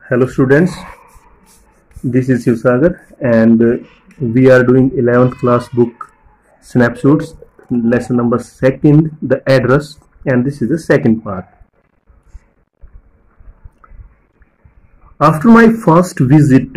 Hello students, this is Shivsagar and we are doing 11th class book snapshots, lesson number 2nd, the address, and this is the second part. After my first visit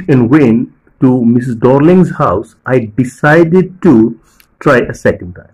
in vain to Mrs. Dorling's house, I decided to try a second time.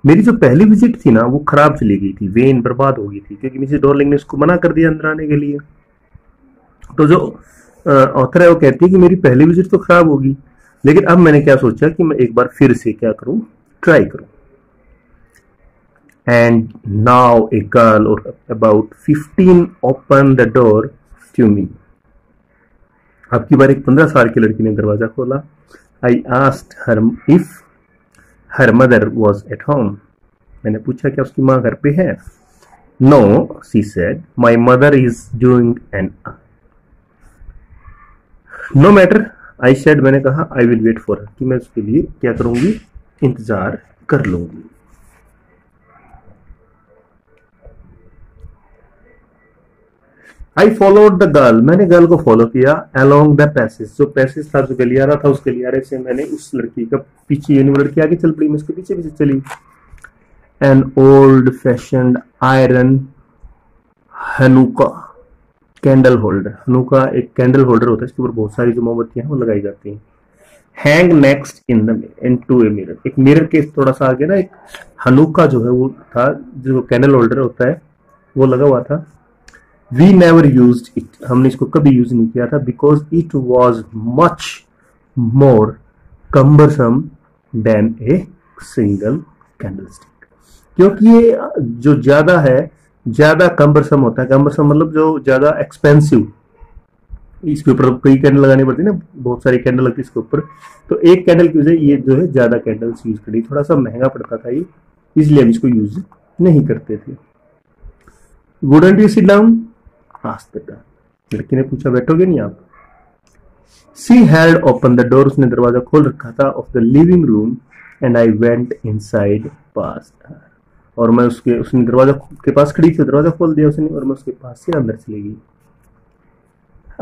मेरी जो पहली visit थी ना वो खराब चली गई थी, वेन बर्बाद हो गई थी क्योंकि मिसेस डॉर्लिंग ने उसको मना कर दिया अंदर आने के लिए। तो जो ऑथर है वो कहती है कि मेरी पहली विजिट तो खराब होगी, लेकिन अब मैंने क्या सोचा कि मैं एक बार फिर से क्या करूं, ट्राई करूं। And now a girl of about 15 open the door to me. अब की बार एक 15 साल की लड़की ने दरवाजा खोला। I asked her if her mother was at home. मैंने पूछा क्या उसकी माँ घर पे है। No she said my mother is doing an no matter I said, मैंने कहा I will wait for her, कि मैं उसके लिए क्या करूंगी, इंतजार कर लूंगी। आई फॉलोड द गर्ल, मैंने गर्ल को फॉलो किया अलोंग द पैसेज। जो पैसेज था, जो गलियारा था, उस गलियारे से मैंने उस लड़की का पीछे, यानी वो लड़की आगे चल पड़ी, मैं उसके पीछे पीछे चली। An old fashioned iron Hanukkah candle holder. Hanukkah एक कैंडल होल्डर होता है, इसके ऊपर बहुत सारी जो मोमबत्तियां हैं वो लगाई जाती हैं। Hang next in the into a mirror, एक मिरर के थोड़ा सा आगे ना एक हनुका जो है वो था, जो कैंडल होल्डर होता है वो लगा हुआ था। We never used it, हमने इसको कभी यूज नहीं किया था, because it was much more cumbersome than a single candlestick। क्योंकि ये जो ज्यादा है, ज्यादा कम्बरसम होता है। कम्बरसम मतलब जो ज्यादा एक्सपेंसिव, इसके ऊपर कई कैंडल लगानी पड़ती है ना, बहुत सारी कैंडल लगती है इसके ऊपर, तो एक कैंडल की वजह ये जो है ज्यादा कैंडल्स यूज करी, थोड़ा सा महंगा पड़ता था ये, इसलिए हम इसको यूज नहीं करते थे। Wouldn't you sit down? Asked the girl, लड़की ने पूछा बैठोगे नहीं आप। She had opened the door, उसने दरवाजा खोल रखा था, of the living room and I went inside past her। और मैं उसने दरवाजा के पास खड़ी थी, दरवाजा खोल दिया उसने और मैं उसके पास से अंदर चली गई।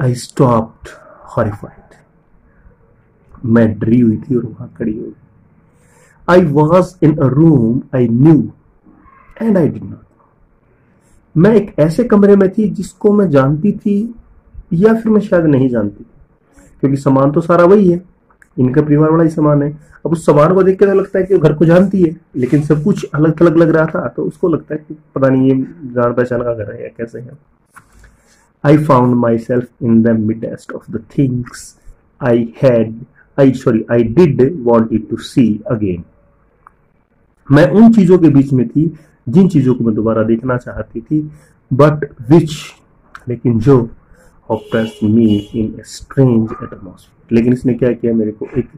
I stopped horrified, मैं डरी हुई थी और वहां खड़ी हो गई। I was in a room I knew and I did not। मैं एक ऐसे कमरे में थी जिसको मैं जानती थी या फिर मैं शायद नहीं जानती थी, क्योंकि सामान तो सारा वही है, इनका परिवार वाला ही सामान है। अब उस सामान को देख के तो लगता है कि वो घर को जानती है, लेकिन सब कुछ अलग थलग लग रहा था, तो उसको लगता है कि पता नहीं ये जान पहचान का घर है या कैसे है। I found myself in the midst of the things I did want it to see again. मैं उन चीजों के बीच में थी जिन चीजों को मैं दोबारा देखना चाहती थी, बट विच, लेकिन जो oppressed me in a strange atmosphere, लेकिन इसने क्या किया, मेरे को एक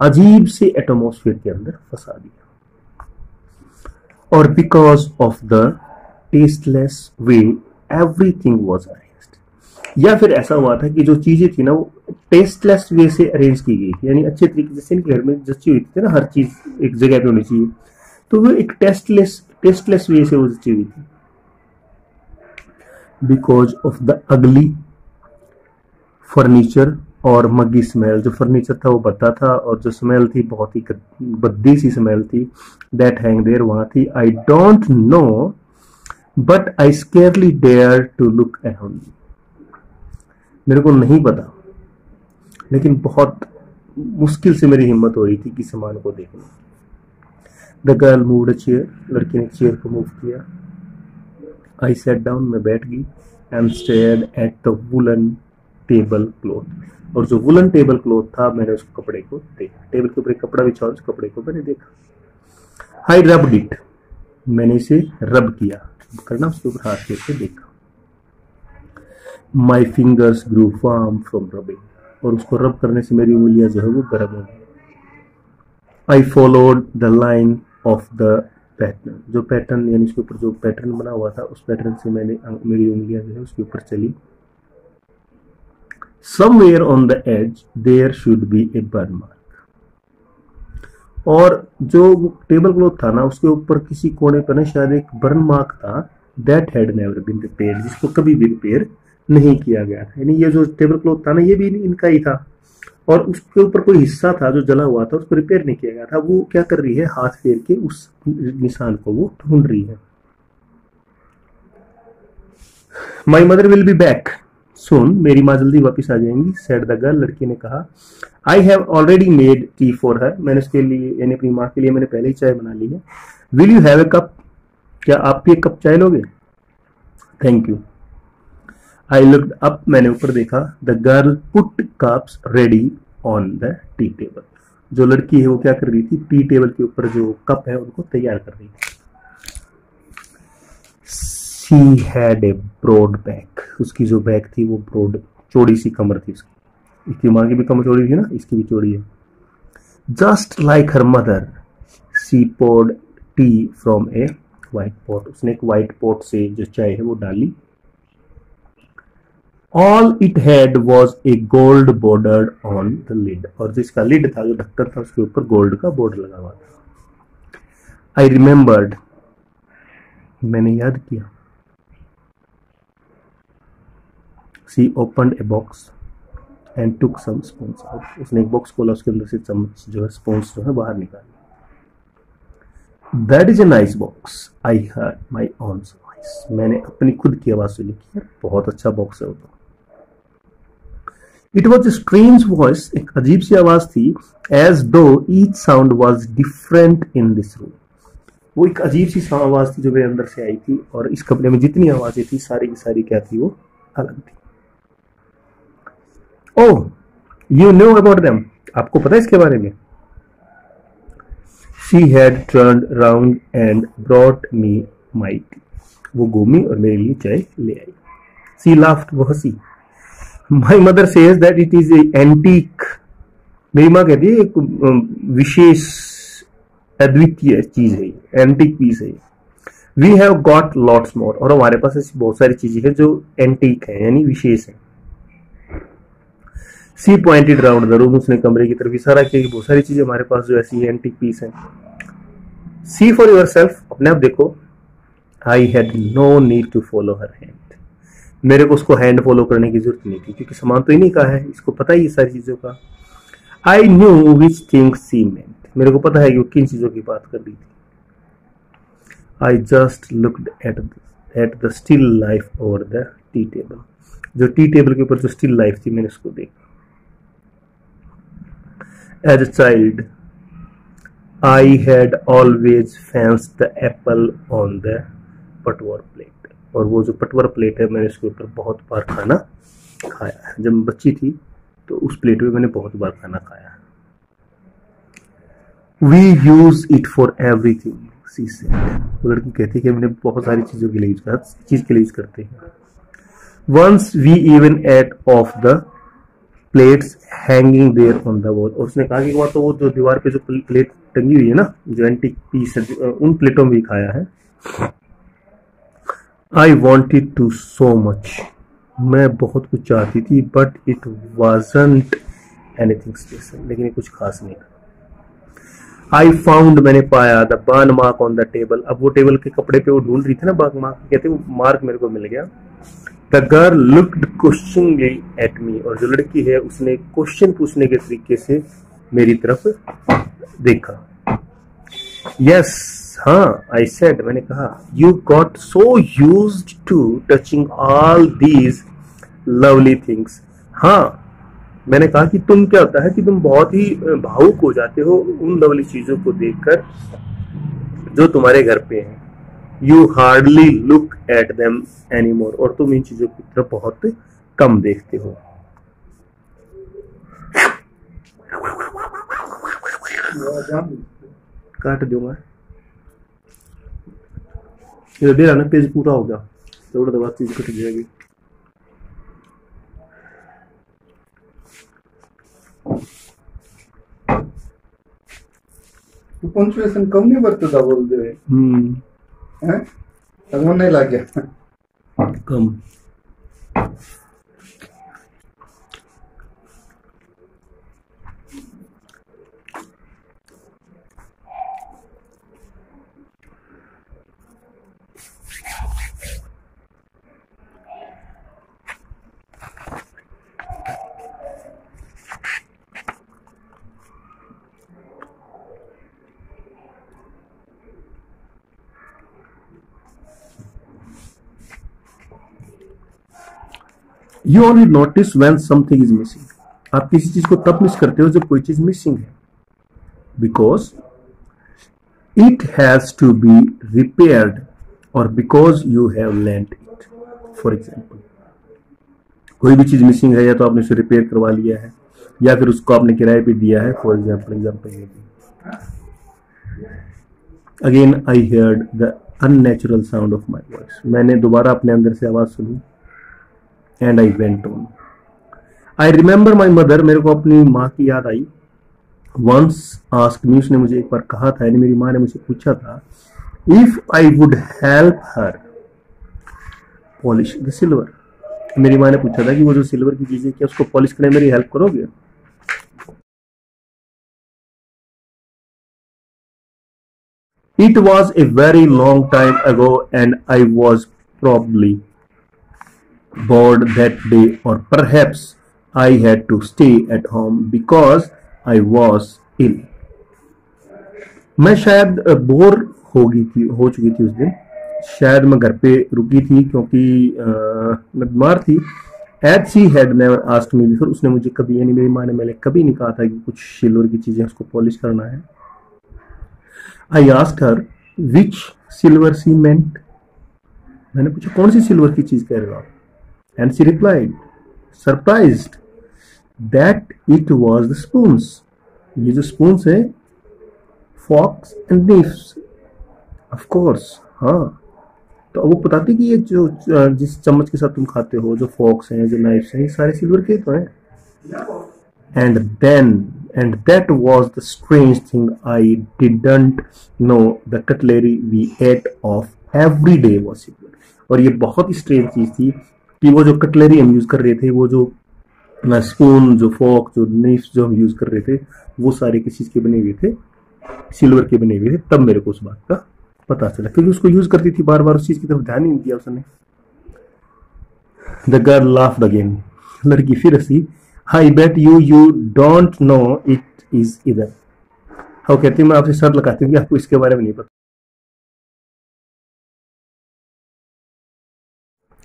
अजीब से एटमॉस्फेयर के अंदर फंसा दिया। और because of the tasteless way everything was arranged, या फिर ऐसा हुआ था कि जो चीजें थी ना वो टेस्टलेस वे से अरेंज की गई थी, यानी अच्छे तरीके से इनके घर में जची हुई थी ना, हर चीज एक जगह पे होनी चाहिए, तो वो एक टेस्टलेस वे से वो जची हुई थी। Because of the ugly furniture और मग्गी स्मेल, जो फर्नीचर था वो भद्दा था और जो स्मेल थी बहुत ही बद्दी सी स्मेल थी, दैट हैंग देयर वहां थी। I don't know but I scarcely dare to look around, मेरे को नहीं पता लेकिन बहुत मुश्किल से मेरी हिम्मत हो रही थी कि सामान को देखना। The girl moved a chair, लड़की ने चेयर को मूव किया। आई सेट डाउन, मैं बैठ गई, and stared at the woollen table cloth, और जो वुलन टेबल क्लॉथ था मैंने उस कपड़े को देखा, टेबल के ऊपर एक कपड़ा बिछा, उस कपड़े को मैंने देखा। आई रब्ड इट, मैंने इसे रब किया, करना उसके ऊपर हाथ फेर देखा। My fingers grew warm from rubbing, और उसको रब करने से मेरी उंगलियां जो है वो गर्म हो गई। आई followed the line of the pattern, जो पैटर्न यानी उसके ऊपर जो पैटर्न बना हुआ था उस पैटर्न से मेरी उंगलियां जो है उसके ऊपर चली। Somewhere on the edge there should be a burn mark, और जो टेबल क्लॉथ था ना उसके ऊपर किसी कोने पर ना शायद एक बर्न मार्क था, that had never been repaired, जिसको कभी भी रिपेयर नहीं किया गया था। यानी ये जो टेबल क्लॉथ था ना, ये भी इनका ही था, और उसके ऊपर कोई हिस्सा था जो जला हुआ था, उसको रिपेयर नहीं किया गया था। वो क्या कर रही है, हाथ फेर के उस निशान को वो ढूंढ रही है। My mother will be back soon, मेरी माँ जल्दी वापस आ जाएंगी, सेड द गर्ल, लड़की ने कहा। I have already made tea for her, मैंने उसके लिए यानी अपनी माँ के लिए मैंने पहले ही चाय बना ली है। Will you have a cup, क्या आप भी एक कप चाय लोगे? Thank you. I looked up, मैंने ऊपर देखा। The girl put cups ready on the tea table, जो लड़की है वो क्या कर रही थी, टी टेबल के ऊपर जो कप है उनको तैयार कर रही थी। She had a broad back, उसकी जो बैक थी वो ब्रॉड, चौड़ी सी कमर थी उसकी। इसकी माँ की भी कमर चौड़ी थी ना, इसकी भी चौड़ी है। Just like her mother, she poured tea from a white pot, उसने एक व्हाइट पॉट से जो चाय है वो डाली। All it had was a gold border on the lid, और जिसका लिड था, जो ढक्कन था, उसके ऊपर गोल्ड का बॉर्डर लगा हुआ था। आई रिमेम्बर्ड, मैंने याद किया। She opened a box and took some spoons out, उसने एक बॉक्स खोला, उसके अंदर से चम्मच जो है, स्पून्स जो है बाहर निकाली। That is a nice box, I heard my own voice, मैंने अपनी खुद की आवाज सुनी कि बहुत अच्छा बॉक्स है वो तो। It was a strange voice, एक अजीब सी आवाज थी। एज दो each sound was different in this room, वो एक अजीब सी आवाज थी जो मेरे अंदर से आई थी, और इस कमरे में जितनी आवाजें थी सारी की सारी क्या थी, वो अलग थी। ओह, यू नो अबाउट देम, आपको पता है इसके बारे में? She had turned round and brought me my T, वो घूमी और मेरे लिए चाय ले आई। शी लाफ्ड, वो हंसी। My mother says that it is an antique, मेरी माँ कहती है एक विशेष अद्वितीय चीज है, एंटीक पीस है। We have got lots more, और हमारे पास ऐसी बहुत सारी चीजें हैं जो एंटीक है, यानी विशेष है। सी पॉइंटेड राउंड द रूम, उसने कमरे की तरफ इशारा किया कि बहुत सारी चीजें हमारे पास जो ऐसी एंटीक पीस है। सी फॉर योर सेल्फ, अपने आप देखो। I had no need to follow her hand, मेरे को उसको हैंड फॉलो करने की जरूरत नहीं थी, क्योंकि सामान तो इन्हीं का है, इसको पता ही है सारी चीजों का। आई न्यू विच थिंग्स सी मेंट, मेरे को पता है कि वो किन चीजों की बात कर रही थी। I just looked at the still life over the tea table, जो टी टेबल के ऊपर जो स्टिल लाइफ थी मैंने उसको देखा। As a child I had always fancied the apple on the pewter plate, और वो जो पटवर प्लेट है मैंने उसके ऊपर बहुत बार खाना खाया है। जब मैं बच्ची थी तो उस प्लेट में मैंने बहुत बार खाना खाया है। We use it for everything, she said, वो लड़की कहती है कि हमने बहुत सारी चीजों के लिए यूज करते हैं। Once we even ate off the plates hanging there on the wall, और उसने कहा कि एक बार तो वो जो दीवार पे जो प्लेट टंगी हुई है ना, जो एंटीक पीस है, उन प्लेटों में भी खाया है। I wanted to so much, मैं बहुत कुछ चाहती थी, but it wasn't anything special, लेकिन ये कुछ खास नहीं था। आई फाउंड, मैंने पाया, the burn mark on the table, अब वो टेबल के कपड़े पे वो ढूंढ रही थी ना बर्न मार्क, कहते वो मार्क मेरे को मिल गया। The girl looked questioningly at me, और जो लड़की है उसने क्वेश्चन पूछने के तरीके से मेरी तरफ देखा। यस, हाँ, आई सेड, मैंने कहा। You got so used to touching all these lovely things, हाँ, मैंने कहा कि तुम क्या होता है कि तुम बहुत ही भावुक हो जाते हो उन लवली चीजों को देखकर जो तुम्हारे घर पे हैं। You hardly look at them anymore, और तुम इन चीजों की तरफ बहुत कम देखते हो। काट दूंगा, ये दे रहा ना, पेज पूरा हो गया, थोड़ा दबा चीज कट जाएगी। तो पंचुएशन कम नहीं बरतता बोल दे हैं, अगमन नहीं लग गया कम। You only notice when something is missing. आप किसी चीज को तब मिस करते हो जब कोई चीज मिसिंग है, because it has to be repaired और because you have lent it. For example, कोई भी चीज मिसिंग है, या तो आपने उसे रिपेयर करवा लिया है या फिर उसको आपने किराए पे दिया है। For example again I heard the unnatural sound of my voice. मैंने दोबारा अपने अंदर से आवाज सुनी and I went on. I remember my mother, मेरे को अपनी माँ की याद आई। वंस आस्क्ड मी, उसने मुझे एक बार कहा था, यानी मेरी माँ ने मुझे पूछा था, if I would help her polish the silver. मेरी माँ ने पूछा था कि वो जो सिल्वर की चीजें क्या उसको पॉलिश करने में मेरी हेल्प करोगे। It was a very long time ago and I was probably bored that day, or perhaps I had to stay at home because I was ill. मैं शायद बोर हो चुकी थी उस दिन। शायद मैं घर पे रुकी थी क्योंकि मैं बीमार थी। As she had never asked me before, उसने मुझे कभी, यानी मेरी माँ ने मैंने कभी नहीं कहा था कि कुछ सिल्वर की चीजें उसको पॉलिश करना है। I asked her which silver she meant. मैंने पूछा कौन सी सिल्वर की चीज कह रहे हो आप? And she replied, surprised, that it was the spoons. ये जो spoons है, forks and knives. Of course, हाँ। तो वो बताती कि ये जो जिस चम्मच के साथ तुम खाते हो, जो forks हैं, जो knives हैं, ये सारे सिल्वर के तो हैं। And that was the strange thing. I didn't know the cutlery we ate of every day was silver. और ये बहुत ही स्ट्रेंज चीज थी कि वो जो कटलरी हम यूज कर रहे थे, वो जो स्पून, जो फोक, जो नाइफ्स जो हम यूज कर रहे थे, वो सारे किस चीज के बने हुए थे? सिल्वर के बने हुए थे। तब मेरे को उस बात का पता चला, क्योंकि उसको यूज करती थी बार बार, उस चीज की तरफ ध्यान ही नहीं दिया उसने। The girl laughed again. लड़की फिर हंसी। I bet you don't know it is either. हाँ, कहती मैं आपसे शर्त लगाती हूँ कि आपको इसके बारे में नहीं पता।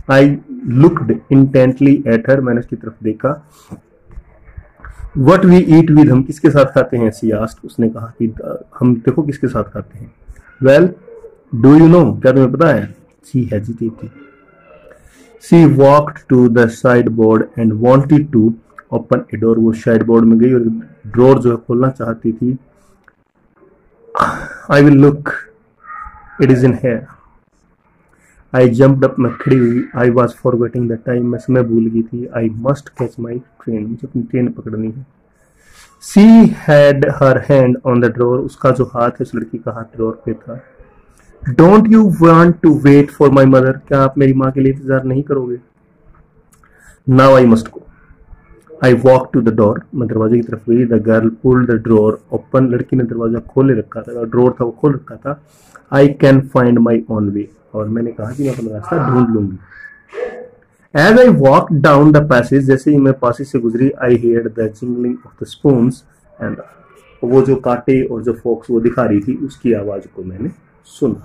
I looked intently at her. मैंने उसकी तरफ देखा। What we eat with, हम किसके साथ खाते हैं? She asked. उसने कहा कि हम देखो किसके साथ खाते हैं। Well, do you know? क्या तुम्हें पता है? She hesitated. She walked to the sideboard and wanted to open a door. वो साइड बोर्ड में गई और ड्रॉर जो है खोलना चाहती थी। I will look, it is in here. I jumped up, मैं खड़ी हुई। I was forgetting the time, मैं समय भूल गई थी। I must catch my train, मुझे अपनी ट्रेन पकड़नी है। She had her hand on the drawer, उसका जो हाथ है, उस लड़की का हाथ ड्रॉर पे था। Don't you want to wait for my mother, क्या आप मेरी माँ के लिए इंतजार नहीं करोगे? Now I must go. I walked to the door. मैं दरवाजे की तरफ गई। The girl pulled the drawer open. लड़की ने दरवाजा खोले रखा था, ड्रॉर था वो खोल रखा था। I can find my own way. और मैंने कहा कि मैं अपना रास्ता ढूंढ लूंगी। As I walked down the passage, जैसे ही मैं passage से गुजरी, I heard the jingling of the spoons and वो जो कांटे और जो forks वो दिखा रही थी, उसकी आवाज को मैंने सुना।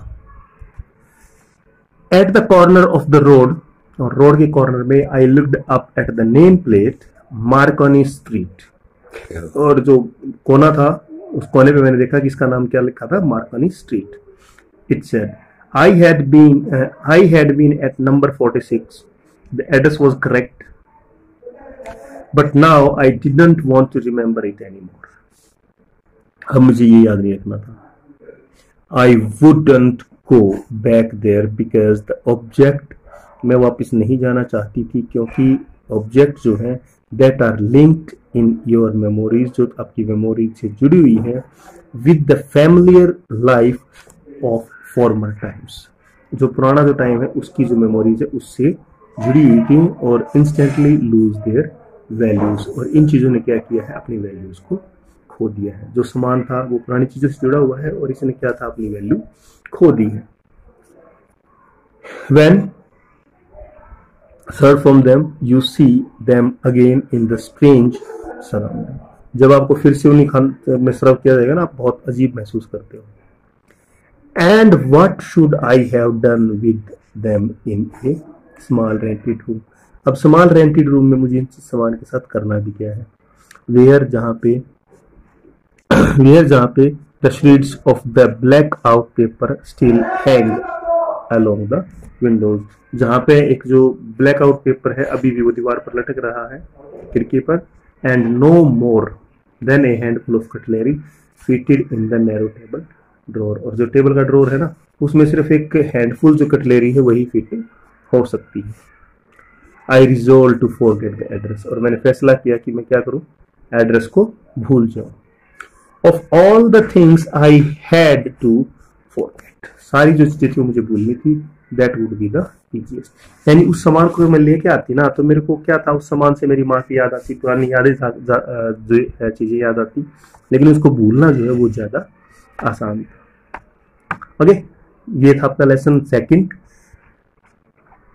At the corner of the road, और रोड के कॉर्नर में, I looked up at the name plate Markovnikov street. और जो कोना था, उस कोने पे मैंने देखा कि इसका नाम क्या लिखा था? Marconi street. It said I had been at number 46। The address was correct, but now I didn't want to remember it anymore. अब मुझे ये याद नहीं रखना था। I wouldn't go back there because the object, मैं वापस नहीं जाना चाहती थी क्योंकि ऑब्जेक्ट जो है that are linked in your memories, जो आपकी मेमोरी से जुड़ी हुई है, with the familiar life of former times, जो पुराना जो टाइम है उसकी जो मेमोरीज है उससे जुड़ी हुई थी, और instantly lose their values। और इन चीजों ने क्या किया है? अपनी वैल्यूज को खो दिया है। जो सामान था वो पुरानी चीजों से जुड़ा हुआ है और इसने क्या था? अपनी वैल्यू खो दी है। When serve from them, you see them again in the strange surrounding। जब आपको फिर से उन्हीं खाने में सर्व किया जाएगा ना, आप बहुत अजीब महसूस करते हो। And what should I have done with them in a small rented room? अब स्मॉल रेंटेड रूम में मुझे इन सामान के साथ करना भी क्या है, वेयर जहाँ पे the sheets of the black out paper still hang along the Windows, जहाँ पे एक जो ब्लैक आउट पेपर है अभी भी वो दीवार पर लटक रहा है खिड़की पर, and no more than a handful of cutlery fitted in the narrow table drawer, और जो टेबल का ड्रॉर है ना उसमें सिर्फ एक हैंडफुल जो कटलरी है वही फिटिंग हो सकती है। I resolve to forget the address, और मैंने फैसला किया कि मैं क्या करूं, एड्रेस को भूल जाऊं। Of all the things I had to forget, सारी जो चीजें थी मुझे भूलनी थी, that would be the easiest. यानी उस सामान को मैं लेके आती ना तो मेरे को क्या था, उस सामान से मेरी माँ की याद आती, पुरानी यादें जो है चीजें याद आती, लेकिन उसको भूलना जो है वो ज्यादा आसान था। ओके, ये था आपका लेसन सेकंड।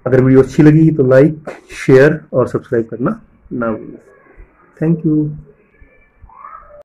अगर वीडियो अच्छी लगी तो लाइक, शेयर और सब्सक्राइब करना ना भूलें। Thank you.